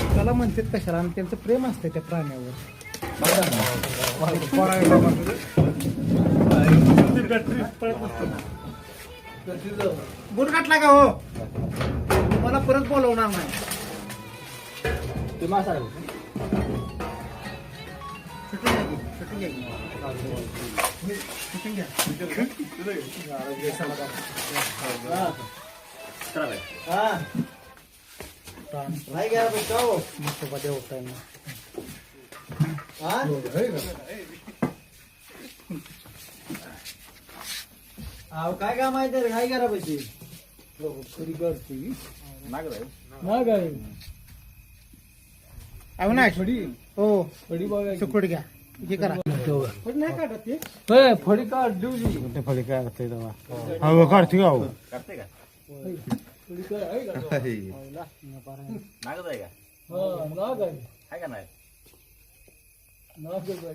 त्याला म्हणतात कशाला आणि त्यांचं प्रेम असतं त्या प्राण्यावर. बुट काटला का हो तुम्हाला परत बोलवणार नाही. काय काम आहे तर काय करा पाहिजे खरी करते हो फडी सुकट घ्या हे करा फडी नाही काढत ते फडी काढ देऊ फडी काढते काढते का फडी काय आहे का नागत आहे का नाग आहे का नाही नाग आहे